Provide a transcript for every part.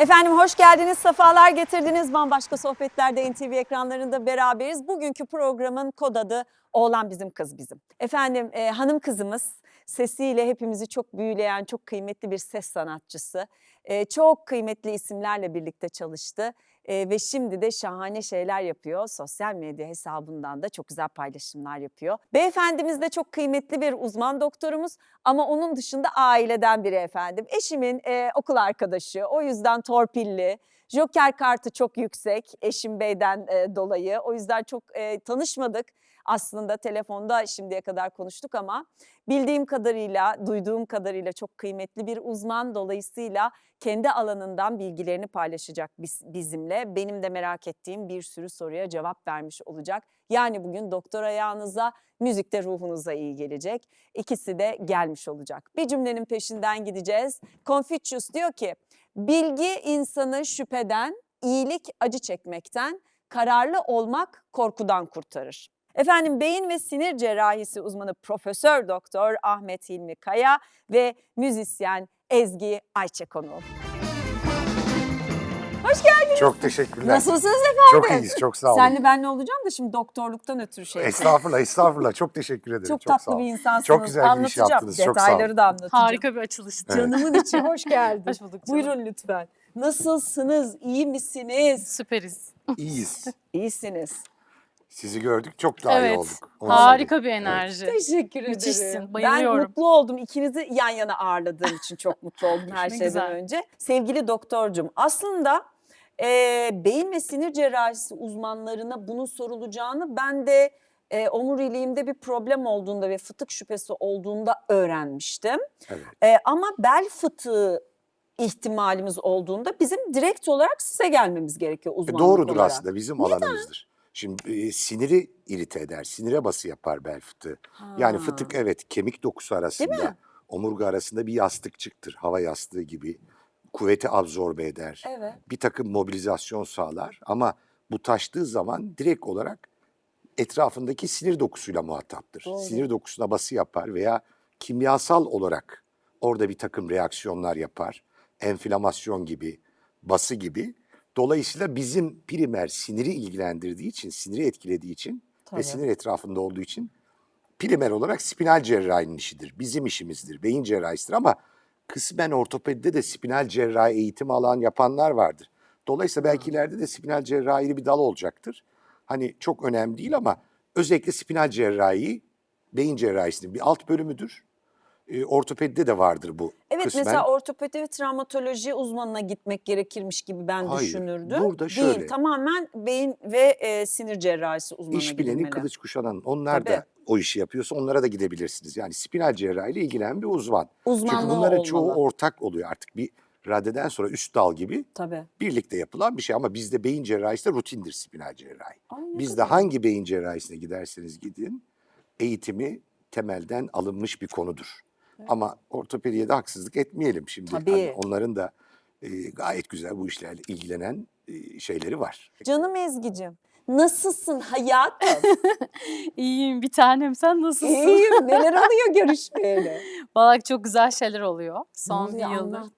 Efendim hoş geldiniz, sefalar getirdiniz. Bambaşka Sohbetler'de NTV ekranlarında beraberiz. Bugünkü programın kod adı Oğlan Bizim Kız Bizim. Efendim hanım kızımız sesiyle hepimizi çok büyüleyen, çok kıymetli bir ses sanatçısı. Çok kıymetli isimlerle birlikte çalıştı. Ve şimdi de şahane şeyler yapıyor. Sosyal medya hesabından da çok güzel paylaşımlar yapıyor. Beyefendimiz de çok kıymetli bir uzman doktorumuz ama onun dışında aileden biri efendim. Eşimin okul arkadaşı, o yüzden torpilli. Joker kartı çok yüksek eşim beyden dolayı. O yüzden çok tanışmadık. Aslında telefonda şimdiye kadar konuştuk ama bildiğim kadarıyla, duyduğum kadarıyla çok kıymetli bir uzman. Dolayısıyla kendi alanından bilgilerini paylaşacak bizimle. Benim de merak ettiğim bir sürü soruya cevap vermiş olacak. Yani bugün doktor ayağınıza, müzik de ruhunuza iyi gelecek. İkisi de gelmiş olacak. Bir cümlenin peşinden gideceğiz. Confucius diyor ki, bilgi insanı şüpheden, iyilik acı çekmekten, kararlı olmak korkudan kurtarır. Efendim beyin ve sinir cerrahisi uzmanı Profesör Doktor Ahmet Hilmi Kaya ve müzisyen Ezgi Ayçe konuğum. Hoş geldiniz. Çok teşekkürler. Nasılsınız efendim? Çok iyiyiz, çok sağ olun. Senle benle olacağım da şimdi doktorluktan ötürü şey. Estağfurullah, estağfurullah. Çok teşekkür ederim. Çok sağ tatlı olun. bir insansınız. Çok güzel bir iş Anlatacağım. yaptınız. Çok sağ Detayları olun. da anlatacağım. Harika bir açılıştı. Canımın içi hoş geldin. Hoş bulduk canım. Buyurun lütfen. Nasılsınız? İyi misiniz? Süperiz. İyiyiz. İyisiniz. Sizi gördük, çok daha iyi Evet. olduk. Onu Harika bir enerji. Teşekkür ederim. Müthişsin, Ben bayılıyorum. mutlu oldum. İkinizi yan yana ağırladığım için çok mutlu oldum her Ne şeyden güzel. önce. Sevgili doktorcum, aslında beyin ve sinir cerrahisi uzmanlarına bunun sorulacağını ben de omuriliğimde bir problem olduğunda ve fıtık şüphesi olduğunda öğrenmiştim. Evet. Ama bel fıtığı ihtimalimiz olduğunda bizim direkt olarak size gelmemiz gerekiyor uzmanlık Doğrudur olarak. aslında, bizim alanımızdır. Şimdi siniri irite eder, sinire bası yapar bel fıtığı. Yani fıtık evet kemik dokusu Değil mi? arasında, omurga arasında bir yastıkçıktır. Hava yastığı gibi. Kuvveti absorbe eder. Evet. Bir takım mobilizasyon sağlar ama bu taştığı zaman direkt olarak etrafındaki sinir dokusuyla muhataptır. Doğru. Sinir dokusuna bası yapar veya kimyasal olarak orada bir takım reaksiyonlar yapar. Enflamasyon gibi, bası gibi. Dolayısıyla bizim primer siniri ilgilendirdiği için, siniri etkilediği için Tabii. ve sinir etrafında olduğu için primer olarak spinal cerrahinin işidir. Bizim işimizdir, beyin cerrahisidir ama kısmen ortopedide de spinal cerrahi eğitimi alan yapanlar vardır. Dolayısıyla belki ileride de spinal cerrahi bir dal olacaktır. Hani çok önemli değil ama özellikle spinal cerrahi beyin cerrahisinin bir alt bölümüdür. Ortopedide de vardır bu Evet kısmen. mesela ortopedi ve travmatoloji uzmanına gitmek gerekirmiş gibi ben Hayır, düşünürdüm. burada şöyle. Değil, tamamen beyin ve sinir cerrahisi uzmanına İş bileni, gidilmeli. kılıç kuşanan onlar Tabii. da o işi yapıyorsa onlara da gidebilirsiniz. Yani spinal cerrahiyle ilgilenen bir uzman. Uzmanlığı Çünkü bunların çoğu olmalı. ortak oluyor artık bir raddeden sonra üst dal gibi Tabii. birlikte yapılan bir şey ama bizde beyin cerrahisi de rutindir spinal cerrahi. Ay, ne Bizde kadar hangi beyin cerrahisine giderseniz gidin eğitimi temelden alınmış bir konudur. Ama ortopediye de haksızlık etmeyelim şimdi. Tabii. Hani onların da gayet güzel bu işlerle ilgilenen şeyleri var. Canım Ezgi'cim nasılsın hayatım? İyiyim bir tanem, sen nasılsın? İyiyim, neler oluyor görüşmeyeli? Vallahi çok güzel şeyler oluyor son oluyor, bir yıldır. anlat.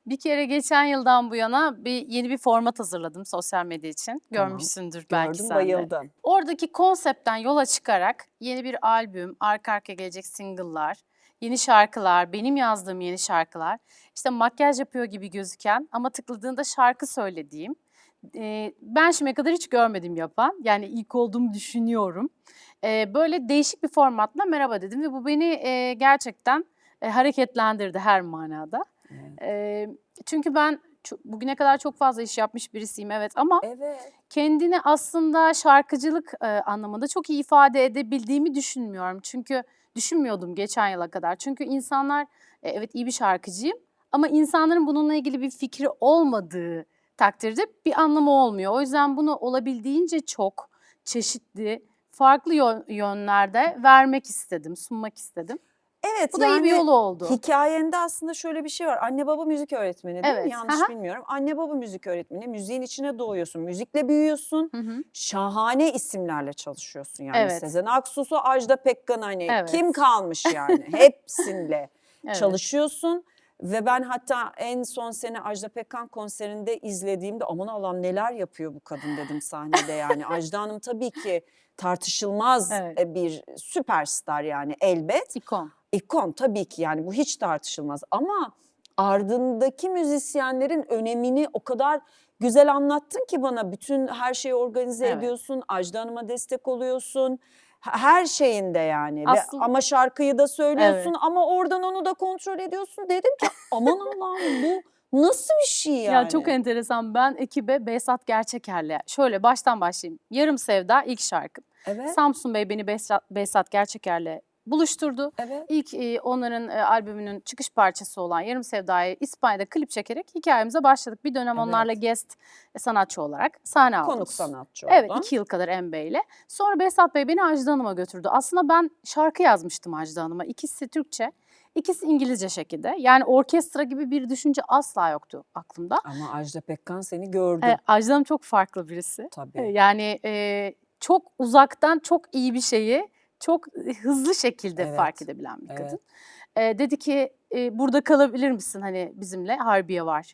Bir kere geçen yıldan bu yana yeni bir format hazırladım sosyal medya için. Tamam. Görmüşsündür belki Gördüm, sen de. bayıldım. Oradaki konseptten yola çıkarak yeni bir albüm, arka arkaya gelecek single'lar, yeni şarkılar, benim yazdığım yeni şarkılar, işte makyaj yapıyor gibi gözüken ama tıkladığında şarkı söylediğim, ben şimdiye kadar hiç görmedim yapan, yani ilk olduğumu düşünüyorum. Böyle değişik bir formatla merhaba dedim ve bu beni gerçekten hareketlendirdi her manada. Çünkü ben bugüne kadar çok fazla iş yapmış birisiyim evet ama Evet. kendini aslında şarkıcılık anlamında çok iyi ifade edebildiğimi düşünmüyorum. Çünkü düşünmüyordum geçen yıla kadar. Çünkü insanlar evet iyi bir şarkıcıyım ama insanların bununla ilgili bir fikri olmadığı takdirde bir anlamı olmuyor. O yüzden bunu olabildiğince çok çeşitli, farklı yönlerde vermek istedim, sunmak istedim. Evet Bu da iyi bir yol oldu. Hikayende aslında şöyle bir şey var. Anne baba müzik öğretmeni değil mi? Evet, Yanlış aha. bilmiyorum. Anne baba müzik öğretmeni. Müziğin içine doğuyorsun. Müzikle büyüyorsun. Hı hı. Şahane isimlerle çalışıyorsun yani. Evet. Sezen Aksu'su, Ajda Pekkan hani Evet. kim kalmış yani? Hepsiyle Evet. çalışıyorsun. Ve ben hatta en son sene Ajda Pekkan konserinde izlediğimde aman Allah'ım neler yapıyor bu kadın dedim sahnede yani. Ajda Hanım tabii ki tartışılmaz Evet. bir süperstar yani elbet. İkon. İkon tabii ki yani bu hiç tartışılmaz ama ardındaki müzisyenlerin önemini o kadar güzel anlattın ki bana. Bütün her şeyi organize Evet. ediyorsun, Ajda Hanım'a destek oluyorsun. Her şeyinde yani. Aslında- Ama şarkıyı da söylüyorsun Evet. ama oradan onu da kontrol ediyorsun. Dedim ki aman Allah'ım bu nasıl bir şey yani? Ya çok enteresan. Ben ekibe Behzat Gerçeker'le şöyle baştan başlayayım. Yarım Sevda ilk şarkım. Evet, Samsun Bey beni Behzat Gerçeker'le buluşturdu. evet. İlk onların albümünün çıkış parçası olan Yarım Sevda'yı İspanya'da klip çekerek hikayemize başladık. Bir dönem Evet. onlarla guest sanatçı olarak sahne aldım. Konuk sanatçı Evet, oldun. 2 yıl kadar Embe'yle. Sonra Behzat Bey beni Ajda Hanım'a götürdü. Aslında ben şarkı yazmıştım Ajda Hanım'a. İkisi Türkçe, ikisi İngilizce şekilde. Yani orkestra gibi bir düşünce asla yoktu aklımda. Ama Ajda Pekkan seni gördü. Ajda Hanım çok farklı birisi. Tabii. Yani çok uzaktan çok iyi bir şeyi çok hızlı şekilde Evet, fark edebilen bir evet. kadın. Dedi ki burada kalabilir misin hani bizimle? Harbiye var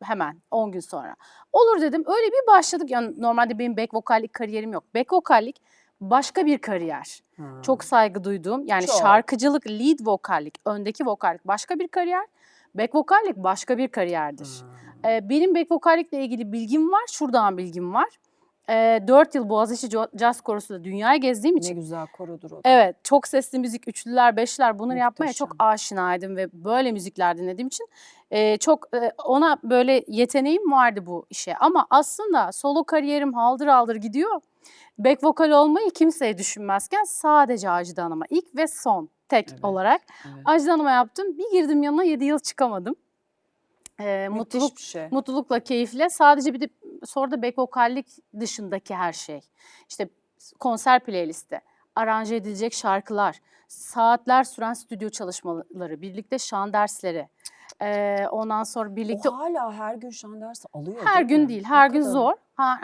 hemen 10 gün sonra. Olur dedim. Öyle bir başladık. Yani normalde benim back vokallik kariyerim yok. Back vokallik başka bir kariyer. Ha. Çok saygı duyduğum yani Çok. şarkıcılık, lead vokallik, öndeki vokallik başka bir kariyer. Back vokallik başka bir kariyerdir. Benim back vokallikle ilgili bilgim var. Şuradan bilgim var. 4 yıl Boğaziçi Jazz Korosu'da dünyayı gezdiğim Ne için. güzel korudur o da. Evet, çok sesli müzik, üçlüler, beşler bunları yapmaya Muhteşem. çok aşinaydım ve böyle müzikler dinlediğim için çok ona böyle yeteneğim vardı bu işe. Ama aslında solo kariyerim haldır haldır gidiyor. Back vokal olmayı kimseye düşünmezken sadece Ajda Hanım'a ilk ve son tek Evet, olarak evet. Ajda Hanım'a yaptım. Bir girdim yanına 7 yıl çıkamadım. Müthiş bir şey. Mutlulukla, keyifle. Sadece bir de sonra da back vokallik dışındaki her şey. İşte konser playlisti, aranje edilecek şarkılar, saatler süren stüdyo çalışmaları, birlikte şan dersleri. Ondan sonra birlikte O hala her gün şan dersi alıyor her değil gün mi? değil, Ne her gün kadar- zor.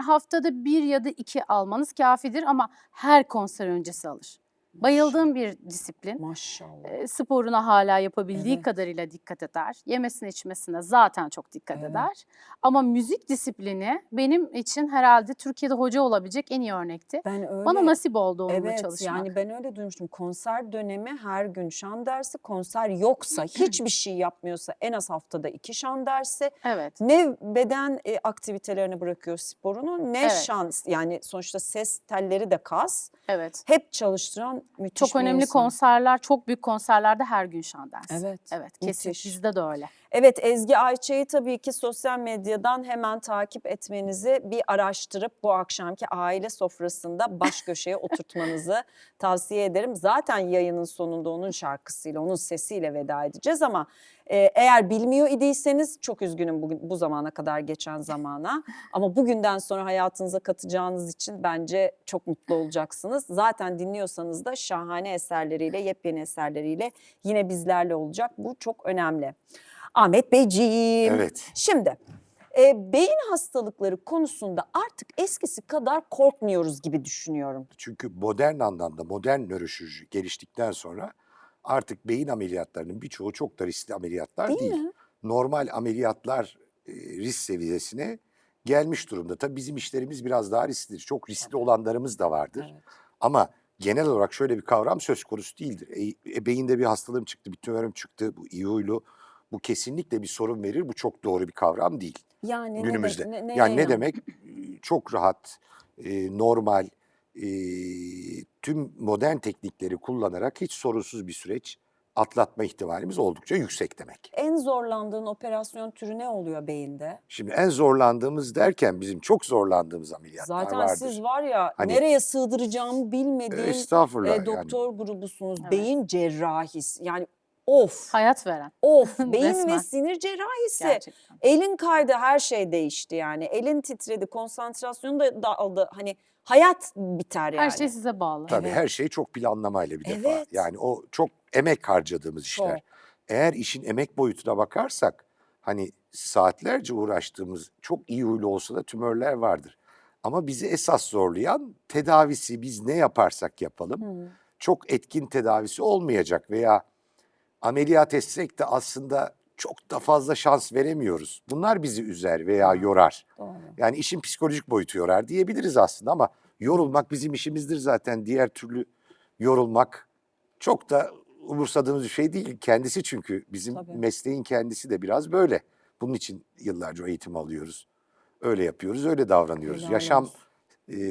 Haftada 1 ya da 2 almanız kafidir ama her konser öncesi alır. Bayıldığım bir disiplin. Maşallah. Sporuna hala yapabildiği Evet. kadarıyla dikkat eder. Yemesine içmesine zaten çok dikkat Evet. eder. Ama müzik disiplini benim için herhalde Türkiye'de hoca olabilecek en iyi örnekti. Ben öyle, Bana nasip oldu onunla evet çalışmak. yani ben öyle duymuştum. Konser dönemi her gün şan dersi, konser yoksa hiçbir şey yapmıyorsa en az haftada 2 şan dersi. Evet. Ne beden aktivitelerini bırakıyor sporunu ne Evet. şans yani sonuçta ses telleri de kas. Evet. Hep çalıştıran müthiş Çok bir önemli insan. konserler, çok büyük konserlerde her gün şan dersi. Evet, Evet, kesin. müthiş. Bizde de öyle. Evet, Ezgi Ayça'yı tabii ki sosyal medyadan hemen takip etmenizi, bir araştırıp bu akşamki aile sofrasında baş köşeye oturtmanızı tavsiye ederim. Zaten yayının sonunda onun şarkısıyla, onun sesiyle veda edeceğiz ama eğer bilmiyor idiyseniz çok üzgünüm bu zamana kadar geçen zamana. Ama bugünden sonra hayatınıza katacağınız için bence çok mutlu olacaksınız. Zaten dinliyorsanız da şahane eserleriyle, yepyeni eserleriyle yine bizlerle olacak. Bu çok önemli. Ahmet Beyciğim. Evet. Şimdi beyin hastalıkları konusunda artık eskisi kadar korkmuyoruz gibi düşünüyorum. Çünkü modern anlamda modern nöroşirurji geliştikten sonra artık beyin ameliyatlarının birçoğu çok da riskli ameliyatlar Değil değil. mi? Normal ameliyatlar risk seviyesine gelmiş durumda. Tabii bizim işlerimiz biraz daha risklidir. Çok riskli olanlarımız da vardır. Evet. Ama genel olarak şöyle bir kavram söz konusu değildir. Beyinde bir hastalığım çıktı, bir tümörüm çıktı, bu iyi huylu. Bu kesinlikle bir sorun verir. Bu çok doğru bir kavram değil Yani günümüzde. neye Yani ne inanın? demek? Çok rahat, normal, tüm modern teknikleri kullanarak hiç sorunsuz bir süreç atlatma ihtimalimiz oldukça yüksek demek. En zorlandığın operasyon türü ne oluyor beyinde? Şimdi en zorlandığımız derken bizim çok zorlandığımız ameliyatlar Zaten vardır. siz var ya Hani- nereye sığdıracağımı bilmediğim Estağfurullah yani. doktor grubusunuz. Evet. Beyin cerrahisi yani of Hayat veren. of beyin Resmen. ve sinir cerrahisi. Gerçekten. Elin kaydı her şey değişti yani. Elin titredi konsantrasyonu da dağıldı. Hani hayat biter yani. Her şey size bağlı. Tabii Evet. her şey çok planlamayla bir defa. Evet. Yani o çok emek harcadığımız işler. Çok. Eğer işin emek boyutuna bakarsak hani saatlerce uğraştığımız çok iyi huylu olsa da tümörler vardır. Ama bizi esas zorlayan tedavisi, biz ne yaparsak yapalım çok etkin tedavisi olmayacak veya ameliyat etsek de aslında çok da fazla şans veremiyoruz. Bunlar bizi üzer veya yorar. Doğru. Yani işin psikolojik boyutu yorar diyebiliriz aslında ama yorulmak bizim işimizdir zaten. Diğer türlü yorulmak çok da umursadığımız bir şey değil. Kendisi çünkü bizim Tabii. mesleğin kendisi de biraz böyle. Bunun için yıllarca o eğitim alıyoruz. Öyle yapıyoruz, öyle davranıyoruz. Helal Yaşam olsun.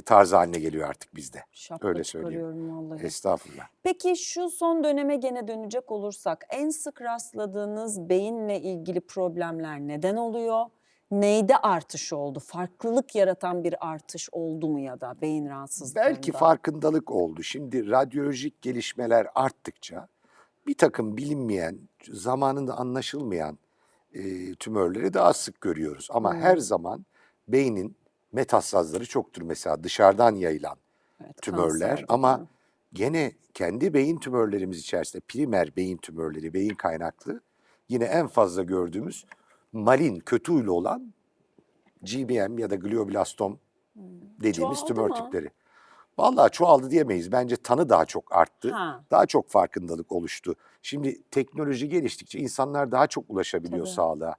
tarzı haline geliyor artık bizde. Şapka Öyle söyleyeyim. çıkarıyorum vallahi. Estağfurullah. Peki şu son döneme gene dönecek olursak en sık rastladığınız beyinle ilgili problemler neden oluyor? Neyde artış oldu? Farklılık yaratan bir artış oldu mu ya da beyin rahatsızlıklarında? Belki farkındalık oldu. Şimdi radyolojik gelişmeler arttıkça bir takım bilinmeyen, zamanında anlaşılmayan tümörleri daha sık görüyoruz. Ama her zaman beynin metastazları çoktur. Mesela dışarıdan yayılan Evet, tümörler kanser ama gibi. gene kendi beyin tümörlerimiz içerisinde primer beyin tümörleri, beyin kaynaklı yine en fazla gördüğümüz malin, kötü huylu olan GBM ya da glioblastom dediğimiz Çoğaldı tümör mı? tipleri. Vallahi çoğaldı diyemeyiz. Bence tanı daha çok arttı. Ha. Daha çok farkındalık oluştu. Şimdi teknoloji geliştikçe insanlar daha çok ulaşabiliyor Tabii. sağlığa.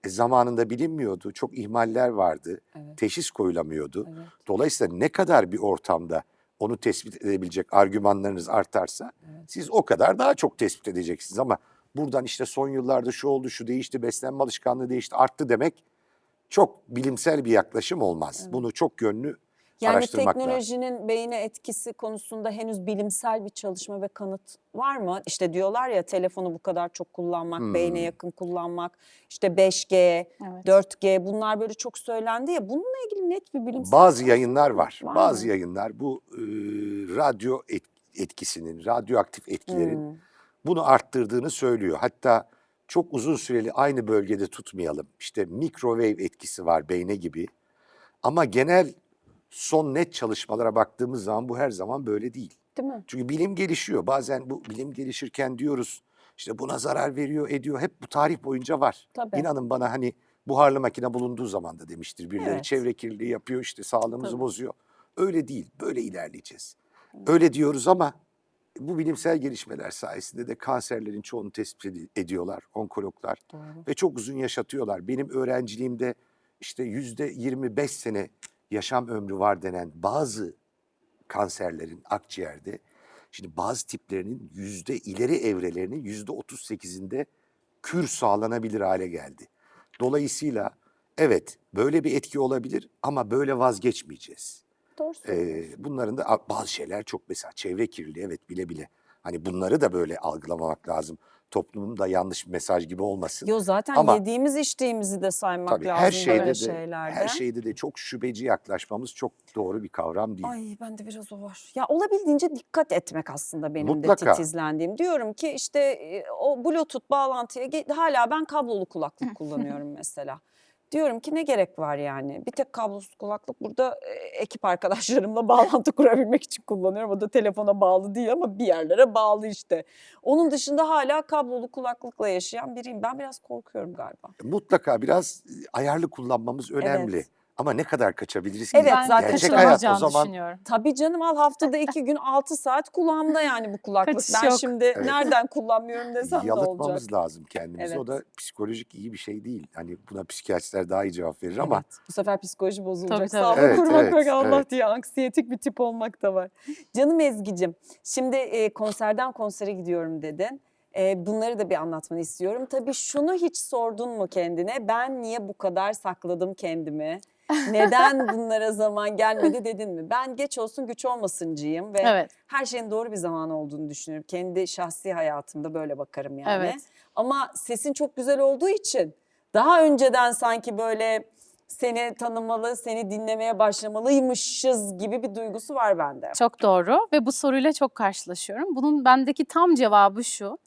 Zamanında bilinmiyordu. Çok ihmaller vardı. Evet. Teşhis koyulamıyordu. Evet. Dolayısıyla ne kadar bir ortamda onu tespit edebilecek argümanlarınız artarsa siz o kadar daha çok tespit edeceksiniz. Ama buradan işte son yıllarda şu oldu, şu değişti, beslenme alışkanlığı değişti, arttı demek çok bilimsel bir yaklaşım olmaz. Bunu çok yönlü Yani araştırmak lazım. teknolojinin beyine etkisi konusunda henüz bilimsel bir çalışma ve kanıt var mı? İşte diyorlar ya telefonu bu kadar çok kullanmak, beyne yakın kullanmak, işte 5G, Evet. 4G bunlar böyle çok söylendi ya. Bununla ilgili net bir bilimsel Bazı çalışma yayınlar var. var Bazı mı? yayınlar bu radyo etkisinin, radyoaktif etkilerin bunu arttırdığını söylüyor. Hatta çok uzun süreli aynı bölgede tutmayalım. İşte mikrowave etkisi var beyne gibi. Ama genel son net çalışmalara baktığımız zaman bu her zaman böyle değil. Değil mi? Çünkü bilim gelişiyor. Bazen bu bilim gelişirken diyoruz işte buna zarar veriyor, ediyor. Hep bu tarih boyunca var. Tabii. İnanın bana hani buharlı makine bulunduğu zaman da demiştir birileri. Evet. Çevre kirliliği yapıyor işte sağlığımızı Tabii. bozuyor. Öyle değil. Böyle ilerleyeceğiz. Öyle diyoruz ama bu bilimsel gelişmeler sayesinde de kanserlerin çoğunu tespit ediyorlar onkologlar. Doğru. Ve çok uzun yaşatıyorlar. Benim öğrenciliğimde işte %25 sene yaşam ömrü var denen bazı kanserlerin akciğerde, şimdi bazı tiplerinin ileri evrelerinin %38'inde kür sağlanabilir hale geldi. Dolayısıyla evet böyle bir etki olabilir ama böyle vazgeçmeyeceğiz. Doğru söylüyorsun. Bunların da bazı şeyler çok mesela çevre kirliliği evet bile bile. Hani bunları da böyle algılamamak lazım. Toplumun da yanlış bir mesaj gibi olmasın. Yo zaten Ama yediğimiz içtiğimizi de saymak tabii lazım her şeyde böyle de şeylerde. her şeyde de çok şüpheci yaklaşmamız çok doğru bir kavram değil. Ay bende biraz o var. Ya olabildiğince dikkat etmek aslında benim Mutlaka. de titizlendiğim. Diyorum ki işte o Bluetooth bağlantıya hala ben kablolu kulaklık kullanıyorum mesela. Diyorum ki ne gerek var yani? Bir tek kablosuz kulaklık burada ekip arkadaşlarımla bağlantı kurabilmek için kullanıyorum. O da telefona bağlı değil ama bir yerlere bağlı işte. Onun dışında hala kablolu kulaklıkla yaşayan biriyim. Ben biraz korkuyorum galiba. Mutlaka biraz ayarlı kullanmamız önemli. Evet. Ama ne kadar kaçabiliriz ki? Evet, Ben zaten Gerçek hayat o kaçınamayacağını zaman düşünüyorum. Tabii canım al haftada 2 gün 6 saat kulağımda yani bu kulaklık. Kaçış Ben yok. şimdi nereden kullanmıyorum desem ne olacak? yalıtmamız lazım kendimizi. O da psikolojik iyi bir şey değil. Hani buna psikiyatristler daha iyi cevap verir ama Evet, bu sefer psikoloji bozulacak. Tabii, tabii. Sağlık Evet, kurmak evet, bak Allah evet. diye anksiyetik bir tip olmak da var. Canım Ezgi'cim şimdi konserden konsere gidiyorum dedin. Bunları da bir anlatmanı istiyorum. Tabii şunu hiç sordun mu kendine? Ben niye bu kadar sakladım kendimi? Neden bunlara zaman gelmedi dedin mi? Ben geç olsun güç olmasıncıyım ve Evet. her şeyin doğru bir zaman olduğunu düşünüyorum. Kendi şahsi hayatımda böyle bakarım yani. Evet. Ama sesin çok güzel olduğu için daha önceden sanki böyle seni tanımalı, seni dinlemeye başlamalıymışız gibi bir duygusu var bende. Çok doğru ve bu soruyla çok karşılaşıyorum. Bunun bendeki tam cevabı şu.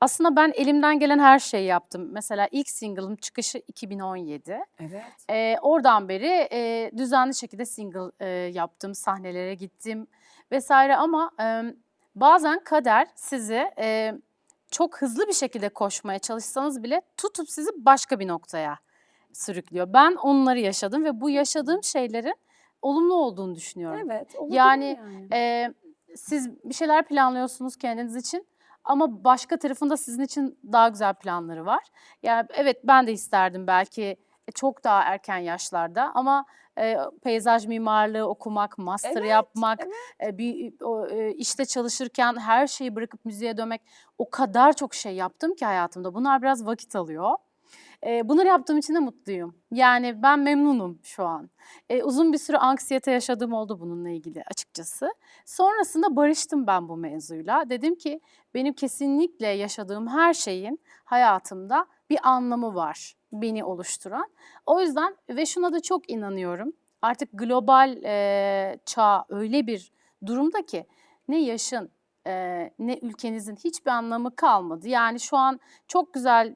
Aslında ben elimden gelen her şeyi yaptım. Mesela ilk single'ım çıkışı 2017. Evet. Oradan beri düzenli şekilde single yaptım, sahnelere gittim vesaire ama bazen kader sizi çok hızlı bir şekilde koşmaya çalışsanız bile tutup sizi başka bir noktaya sürüklüyor. Ben onları yaşadım ve bu yaşadığım şeylerin olumlu olduğunu düşünüyorum. Evet. olabilir Yani siz bir şeyler planlıyorsunuz kendiniz için Ama başka tarafında sizin için daha güzel planları var. Yani evet, ben de isterdim belki çok daha erken yaşlarda ama peyzaj mimarlığı okumak, master Evet, yapmak, evet. işte çalışırken her şeyi bırakıp müziğe dönmek, o kadar çok şey yaptım ki hayatımda. Bunlar biraz vakit alıyor. Bunları yaptığım için de mutluyum. Yani ben memnunum şu an. Uzun bir süre anksiyete yaşadığım oldu bununla ilgili açıkçası. Sonrasında barıştım ben bu mevzuyla. Dedim ki benim kesinlikle yaşadığım her şeyin hayatımda bir anlamı var beni oluşturan. O yüzden ve şuna da çok inanıyorum. Artık global çağ öyle bir durumda ki ne yaşın, ne ülkenizin hiçbir anlamı kalmadı. Yani şu an çok güzel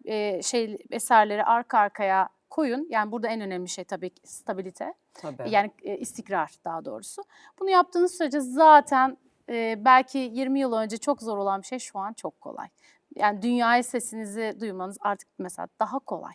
eserleri arka arkaya koyun. Yani burada en önemli şey tabii ki stabilite. Tabii. Yani istikrar daha doğrusu. Bunu yaptığınız sürece zaten belki 20 yıl önce çok zor olan bir şey şu an çok kolay. Yani dünyaya sesinizi duymanız artık mesela daha kolay.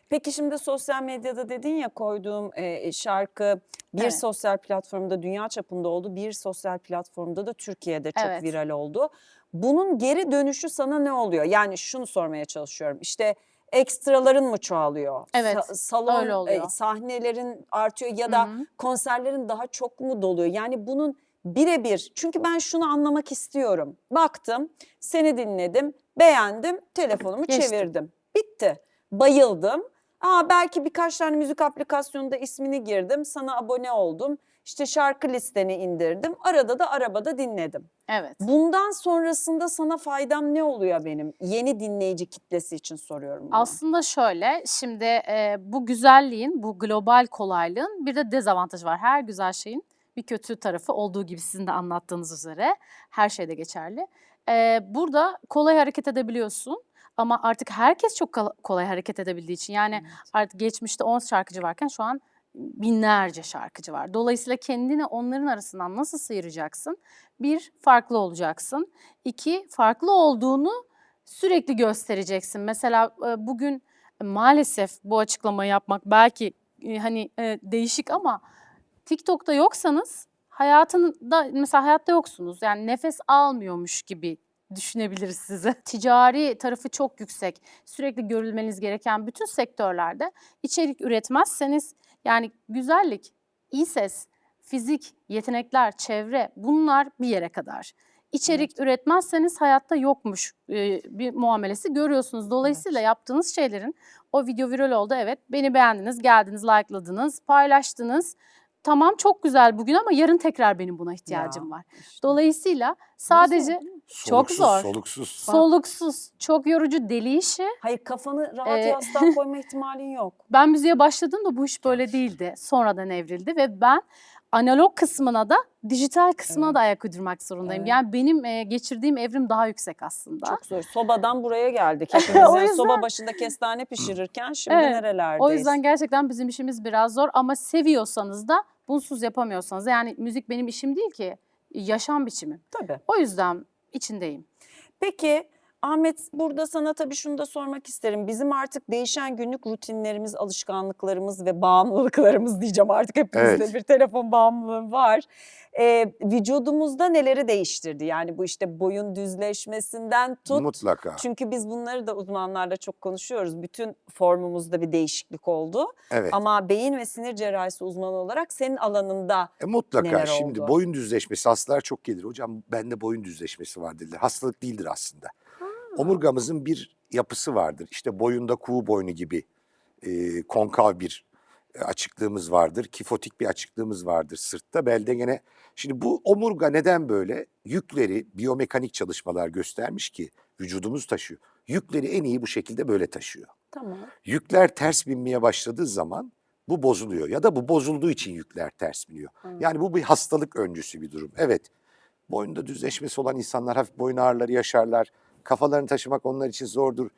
Peki şimdi sosyal medyada dedin ya koyduğum şarkı bir Evet. sosyal platformda dünya çapında oldu, bir sosyal platformda da Türkiye'de çok Evet. viral oldu. Bunun geri dönüşü sana ne oluyor? Yani şunu sormaya çalışıyorum. İşte ekstraların mı çoğalıyor? Evet, Salon öyle oluyor. sahnelerin artıyor ya Hı da hı. konserlerin daha çok mu doluyor? Yani bunun birebir, çünkü ben şunu anlamak istiyorum. Baktım, seni dinledim, beğendim, telefonumu Geçtim. çevirdim. Bitti. Bayıldım. Belki birkaç tane müzik aplikasyonunda ismini girdim, sana abone oldum. İşte şarkı listeni indirdim. Arada da arabada dinledim. Evet. Bundan sonrasında sana faydam ne oluyor benim? Yeni dinleyici kitlesi için soruyorum bunu. Aslında şöyle, şimdi bu güzelliğin, bu global kolaylığın bir de dezavantajı var. Her güzel şeyin bir kötü tarafı olduğu gibi sizin de anlattığınız üzere her şeyde geçerli. Burada kolay hareket edebiliyorsun ama artık herkes çok kolay hareket edebildiği için yani artık geçmişte 10 şarkıcı varken şu an binlerce şarkıcı var. Dolayısıyla kendini onların arasından nasıl sıyıracaksın? Bir, farklı olacaksın. İki, farklı olduğunu sürekli göstereceksin. Mesela bugün maalesef bu açıklamayı yapmak belki değişik ama TikTok'ta yoksanız hayatında mesela hayatta yoksunuz. Yani nefes almıyormuş gibi düşünebiliriz sizi. Ticari tarafı çok yüksek. Sürekli görülmeniz gereken bütün sektörlerde içerik üretmezseniz yani güzellik, iyi ses, fizik, yetenekler, çevre bunlar bir yere kadar. İçerik üretmezseniz hayatta yokmuş bir muamelesi görüyorsunuz. Dolayısıyla yaptığınız şeylerin o video viral oldu, evet. Beni beğendiniz, geldiniz, like'ladınız, paylaştınız. Tamam, çok güzel bugün ama yarın tekrar benim buna ihtiyacım var. işte. Dolayısıyla sadece çok Soluksuz, zor, soluksuz. soluksuz, çok yorucu, deli işi. Hayır, kafanı rahat Ee, yastığa koyma ihtimalin yok. Ben müziğe başladığımda bu iş böyle değildi. Sonradan evrildi ve ben analog kısmına da dijital kısmına da ayak uydurmak zorundayım. Evet. Yani benim geçirdiğim evrim daha yüksek aslında. Çok zor. Sobadan buraya geldik. O Hepimiz yüzden- soba başında kestane pişirirken şimdi Evet, nerelerdeyiz? O yüzden gerçekten bizim işimiz biraz zor ama seviyorsanız da bunsuz yapamıyorsanız. Yani müzik benim işim değil ki, yaşam biçimim. Tabii. O yüzden içindeyim. Peki Ahmet, burada sana tabii şunu da sormak isterim. Bizim artık değişen günlük rutinlerimiz, alışkanlıklarımız ve bağımlılıklarımız diyeceğim, artık hepimizde Evet. bir telefon bağımlılığı var. Vücudumuzda neleri değiştirdi? Yani bu işte boyun düzleşmesinden tut. Mutlaka. Çünkü biz bunları da uzmanlarla çok konuşuyoruz. Bütün formumuzda bir değişiklik oldu. Evet. Ama beyin ve sinir cerrahisi uzmanı olarak senin alanında Mutlaka. neler Şimdi oldu? boyun düzleşmesi hastalar çok gelir. Hocam bende boyun düzleşmesi var dediler. Hastalık değildir aslında. Omurgamızın bir yapısı vardır. İşte boyunda kuğu boynu gibi konkav bir açıklığımız vardır. Kifotik bir açıklığımız vardır sırtta. Belde gene. Şimdi bu omurga neden böyle? Yükleri biyomekanik çalışmalar göstermiş ki vücudumuz taşıyor. Yükleri en iyi bu şekilde böyle taşıyor. Tamam. Yükler ters binmeye başladığı zaman bu bozuluyor ya da bu bozulduğu için yükler ters biniyor. Yani bu bir hastalık öncüsü bir durum. Evet, boyunda düzleşmesi olan insanlar hafif boyun ağrıları yaşarlar. Kafalarını taşımak onlar için zordur.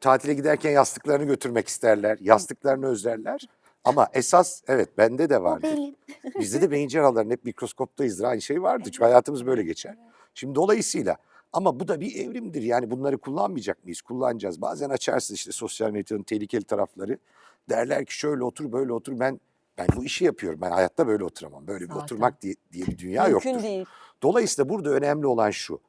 Tatile giderken yastıklarını götürmek isterler. Yastıklarını özlerler. Ama esas evet bende de vardır. Bizde de beyin cerrahlarının hep mikroskoptayızdır. Aynı şey vardı. Çünkü hayatımız böyle geçer. Şimdi dolayısıyla ama bu da bir evrimdir. Yani bunları kullanmayacak mıyız? Kullanacağız. Bazen açarsın işte sosyal medyanın tehlikeli tarafları. Derler ki şöyle otur böyle otur. Ben bu işi yapıyorum. Ben hayatta böyle oturamam. Böyle bir Zaten. oturmak diye bir dünya Mümkün yoktur. değil. Dolayısıyla burada önemli olan şu.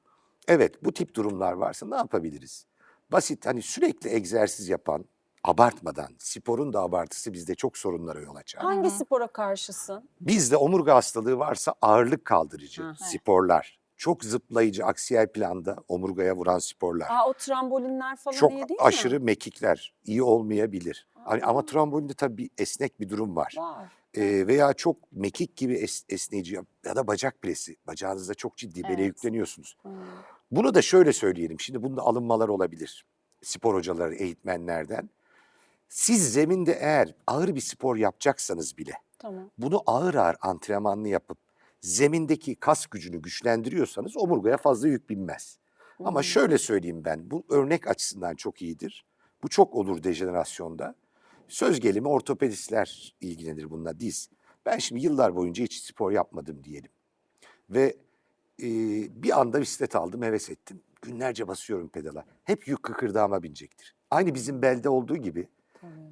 Evet, bu tip durumlar varsa ne yapabiliriz? Basit, hani sürekli egzersiz yapan, abartmadan, sporun da abartısı bizde çok sorunlara yol açar. Hangi spora karşısın? Bizde omurga hastalığı varsa ağırlık kaldırıcı Hı, evet. sporlar, çok zıplayıcı aksiyel planda omurgaya vuran sporlar, Aa, o trambolinler falan çok iyi değil aşırı mi? mekikler iyi olmayabilir. Hani ama trambolinde tabii bir esnek bir durum var. Var. Veya çok mekik gibi esneyici ya da bacak presi. Bacağınızda çok ciddi bele Evet. yükleniyorsunuz. Hmm. Bunu da şöyle söyleyelim. Şimdi bunda alınmalar olabilir. Spor hocaları, eğitmenlerden. Siz zeminde eğer ağır bir spor yapacaksanız bile Tamam. bunu ağır ağır antrenmanlı yapıp zemindeki kas gücünü güçlendiriyorsanız omurgaya fazla yük binmez. Ama şöyle söyleyeyim ben, bu örnek açısından çok iyidir. Bu çok olur dejenerasyonda. Söz gelimi ortopedistler ilgilenir bununla, diz. Ben şimdi yıllar boyunca hiç spor yapmadım diyelim. Ve bir anda bisiklet aldım, heves ettim. Günlerce basıyorum pedala. Hep yük kıkırdağıma binecektir. Aynı bizim belde olduğu gibi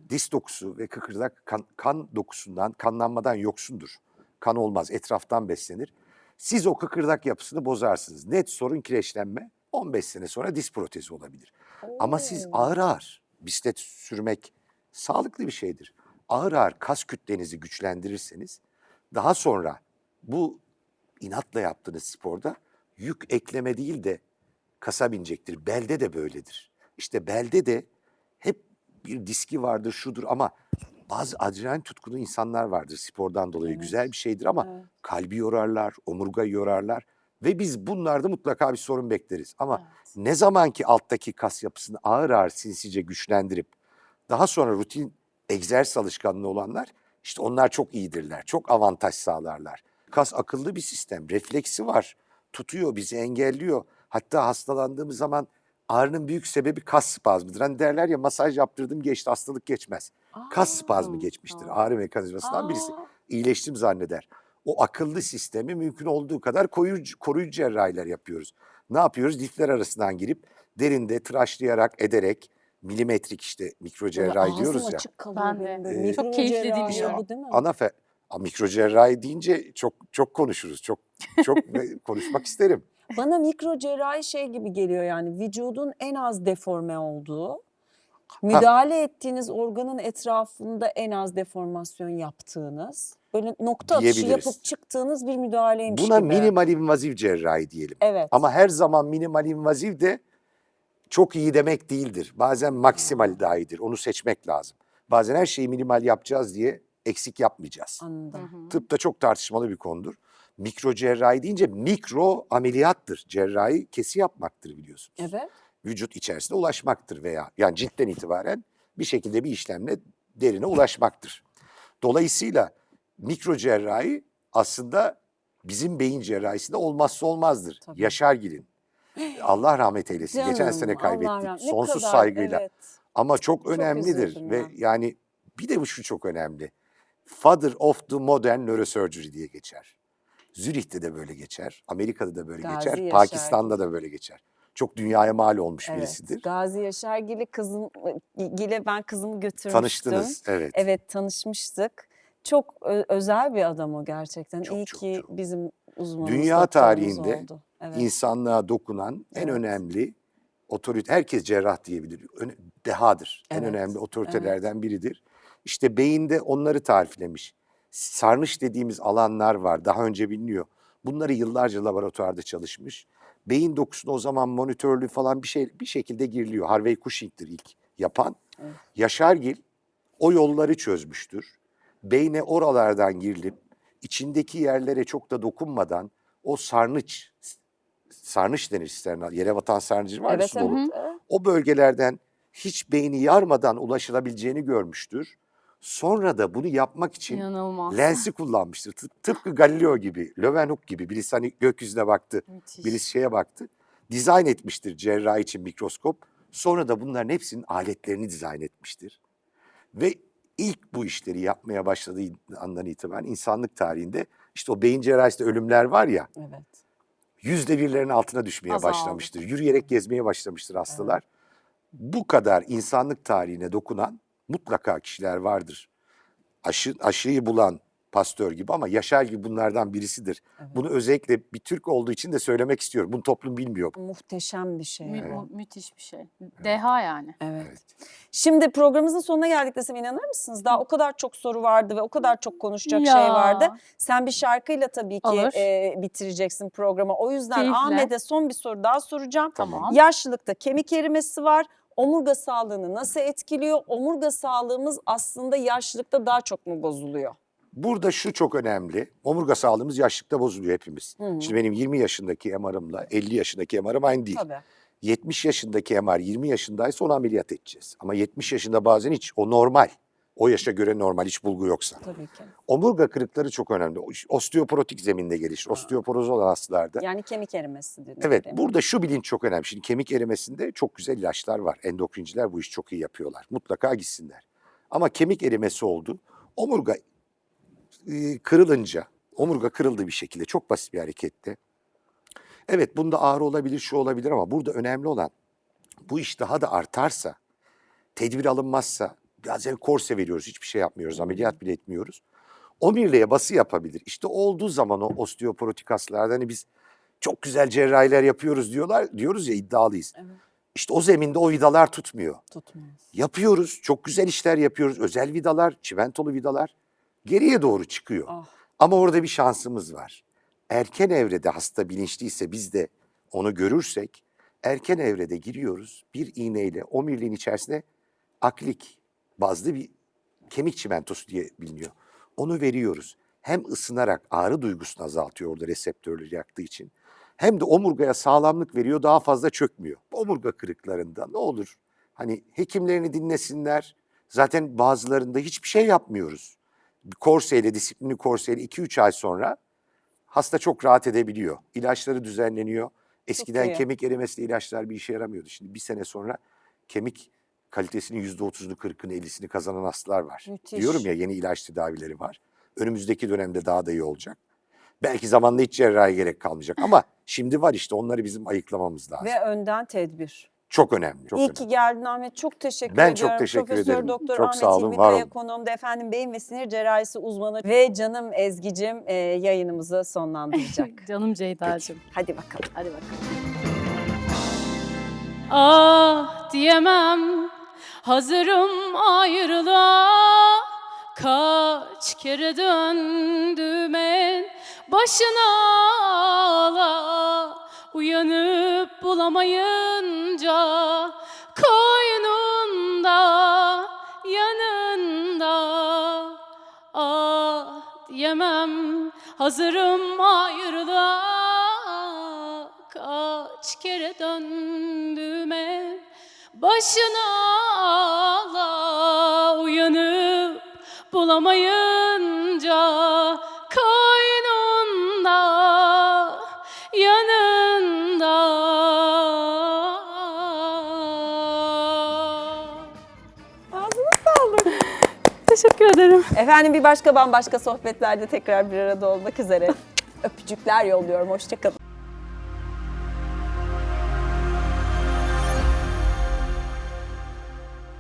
diz dokusu ve kıkırdak kan dokusundan, kanlanmadan yoksundur. Kan olmaz, etraftan beslenir. Siz o kıkırdak yapısını bozarsınız. Net sorun kireçlenme. 15 sene sonra diz protezi olabilir. Ama siz ağır ağır bisiklet sürmek sağlıklı bir şeydir. Ağır ağır kas kütlenizi güçlendirirseniz daha sonra bu inatla yaptığınız sporda yük ekleme değil de kasa binecektir. Belde de böyledir. İşte belde de hep bir diski vardır, şudur ama bazı adrenalin tutkunu insanlar vardır spordan dolayı. Evet. Güzel bir şeydir ama Evet. kalbi yorarlar, omurgayı yorarlar ve biz bunlarda mutlaka bir sorun bekleriz. Ama Evet. ne zaman ki alttaki kas yapısını ağır ağır sinsice güçlendirip daha sonra rutin egzersiz alışkanlığı olanlar, işte onlar çok iyidirler, çok avantaj sağlarlar. Kas akıllı bir sistem, refleksi var, tutuyor, bizi engelliyor. Hatta hastalandığımız zaman ağrının büyük sebebi kas spazmıdır. Hani derler ya, masaj yaptırdım geçti, hastalık geçmez. Kas spazmı geçmiştir. Ağrı mekanizmasından birisi. Aa. İyileştim zanneder. O akıllı sistemi mümkün olduğu kadar koruyucu cerrahiler yapıyoruz. Ne yapıyoruz? Lifler arasından girip derinde tıraşlayarak, ederek, milimetrik işte mikro cerrahi Böyle diyoruz ağzım ya. açık kalıyor Ben de. benim böyle. Çok Mikro keyifli cerrahi dinliyor. bu değil mi? Mikro cerrahi deyince çok konuşuruz. Çok ve konuşmak isterim. Bana mikro cerrahi şey gibi geliyor, yani vücudun en az deforme olduğu, müdahale ettiğiniz organın etrafında en az deformasyon yaptığınız, böyle nokta atışı Diyebiliriz. yapıp çıktığınız bir müdahaleymiş Buna gibi. minimal invaziv cerrahi diyelim. Evet. Ama her zaman minimal invaziv de çok iyi demek değildir. Bazen maksimal daha iyidir. Onu seçmek lazım. Bazen her şeyi minimal yapacağız diye eksik yapmayacağız. Anladım. Tıpta çok tartışmalı bir konudur. Mikro cerrahi deyince mikro ameliyattır. Cerrahi kesi yapmaktır biliyorsunuz. Evet. Vücut içerisine ulaşmaktır veya yani ciltten itibaren bir şekilde bir işlemle derine ulaşmaktır. Dolayısıyla mikro cerrahi aslında bizim beyin cerrahisinde olmazsa olmazdır. Tabii. Yaşargil'in. Allah rahmet eylesin. Geçen Canım, sene Allah kaybettik. rahmet- ne Sonsuz kadar, saygıyla. evet. Ama çok önemlidir üzüldüm ve ya. yani bir de şu çok önemli. Father of the Modern Neurosurgery diye geçer. Zürih'te de böyle geçer, Amerika'da da böyle Gazi geçer, Yaşargil. Pakistan'da da böyle geçer. Çok dünyaya mal olmuş Evet. birisidir. Gazi Yaşargil'i ben kızımı götürmüştüm. Tanıştınız, evet. Evet, tanışmıştık. Çok özel bir adam o gerçekten. Çok, İyi çok, ki çok. bizim uzmanımız, Dünya doktorumuz tarihinde oldu. Evet. insanlığa dokunan en Evet. önemli otorite, herkes cerrah diyebilir, dehadır. En Evet, önemli otoritelerden biridir. İşte beyinde onları tariflemiş. Sarnıç dediğimiz alanlar var, daha önce biliniyor. Bunları yıllarca laboratuvarda çalışmış. Beyin dokusuna o zaman monitörlü falan bir şekilde giriliyor. Harvey Cushing'tir ilk yapan. Evet. Yaşargil o yolları çözmüştür. Beyne oralardan girilip içindeki yerlere çok da dokunmadan o sarnıç denir isterler. Yere batan sarnıcı var ya, Evet, su dolu. evet, evet. O bölgelerden hiç beyni yarmadan ulaşılabileceğini görmüştür. Sonra da bunu yapmak için İnanılmaz. lensi kullanmıştır. Tıpkı Galileo gibi, Leeuwenhoek gibi. Birisi hani gökyüzüne baktı, Müthiş. birisi şeye baktı. Dizayn etmiştir cerrahi için mikroskop. Sonra da bunların hepsinin aletlerini dizayn etmiştir. Ve ilk bu işleri yapmaya başladığı andan itibaren insanlık tarihinde işte o beyin cerrahisinde ölümler var ya, Evet. %1'lerin altına düşmeye Azaldı. başlamıştır. Yürüyerek gezmeye başlamıştır hastalar. Bu kadar insanlık tarihine dokunan mutlaka kişiler vardır. Aşıyı bulan Pasteur gibi ama Yaşar gibi bunlardan birisidir. Bunu özellikle bir Türk olduğu için de söylemek istiyorum. Bunu toplum bilmiyor. Muhteşem bir şey. Müthiş bir şey. Deha yani. Evet. Şimdi programımızın sonuna geldik desem inanır mısınız? Daha o kadar çok soru vardı ve o kadar çok konuşacak Ya. şey vardı. Sen bir şarkıyla tabii ki Olur. bitireceksin programı. O yüzden Keyifle. Ahmet'e son bir soru daha soracağım. Tamam. Yaşlılıkta kemik erimesi var. Omurga sağlığını nasıl etkiliyor? Omurga sağlığımız aslında yaşlılıkta daha çok mu bozuluyor? Burada şu çok önemli. Omurga sağlığımız yaşlıkta bozuluyor hepimiz. Şimdi benim 20 yaşındaki MR'ımla 50 yaşındaki MR'ım aynı değil. Tabii. 70 yaşındaki MR 20 yaşındaysa onu ameliyat edeceğiz. Ama 70 yaşında bazen hiç o normal. O yaşa göre normal, hiç bulgu yoksa. Tabii ki. Omurga kırıkları çok önemli. Osteoporotik zeminde gelişir. Osteoporoz olan hastalarda. Yani kemik erimesi diyor. Evet, burada şu bilinç çok önemli. Şimdi kemik erimesinde çok güzel ilaçlar var. Endokrinciler bu işi çok iyi yapıyorlar. Mutlaka gitsinler. Ama kemik erimesi oldu. Omurga kırılınca, omurga kırıldı bir şekilde, çok basit bir harekette. Evet, bunda ağrı olabilir, şu olabilir ama burada önemli olan bu iş daha da artarsa, tedbir alınmazsa, bazen korse veriyoruz, hiçbir şey yapmıyoruz, ameliyat bile etmiyoruz. Omuriliğe bası yapabilir. İşte olduğu zaman o osteoporotik hastalarda hani biz çok güzel cerrahiler yapıyoruz diyoruz ya, iddialıyız. Evet. İşte o zeminde o vidalar tutmuyor. Tutmaz. Yapıyoruz, çok güzel işler yapıyoruz. Özel vidalar, çimentolu vidalar geriye doğru çıkıyor. Ah. Ama orada bir şansımız var. Erken evrede hasta bilinçliyse, biz de onu görürsek erken evrede giriyoruz. Bir iğneyle omuriliğin içerisine aklik bazlı bir kemik çimentosu diye biliniyor. Onu veriyoruz. Hem ısınarak ağrı duygusunu azaltıyor orada reseptörleri yaktığı için. Hem de omurgaya sağlamlık veriyor, daha fazla çökmüyor. Omurga kırıklarında ne olur hani hekimlerini dinlesinler. Zaten bazılarında hiçbir şey yapmıyoruz. Korseyle, disiplinli korseyle 2-3 ay sonra hasta çok rahat edebiliyor. İlaçları düzenleniyor. Eskiden iyi. kemik erimesiyle ilaçlar bir işe yaramıyordu. Şimdi bir sene sonra kemik kalitesinin %30'unu, 40'ını, 50'sini kazanan hastalar var. Müthiş. Diyorum ya, yeni ilaç tedavileri var. Önümüzdeki dönemde daha da iyi olacak. Belki zamanla hiç cerrahi gerek kalmayacak ama şimdi var, işte onları bizim ayıklamamız lazım. Ve önden tedbir. Çok önemli. Çok İyi önemli. ki geldin Ahmet. Çok teşekkür Ben ediyorum. çok teşekkür Profesör ederim. Doktor Çok Ahmet sağ olun, İlmi var Kaya olun. konuğumda, efendim beyin ve sinir cerrahisi uzmanı ve canım Ezgi'cim yayınımızı sonlandıracak. Canım Ceyda'cığım. Hadi bakalım. Hadi bakalım. Ah diyemem, hazırım ayrılığa. Kaç kere döndüm en başına ağla. Uyanıp bulamayınca koynunda, yanında. Ah diyemem, hazırım ayrılığa. Kaç kere döndüm en başına ağla. Uyanıp bulamayınca koynunda, yanında. Ağzına sağlık. Teşekkür ederim. Efendim bir başka bambaşka sohbetlerde tekrar bir arada olmak üzere. Öpücükler yolluyorum. Hoşça kalın.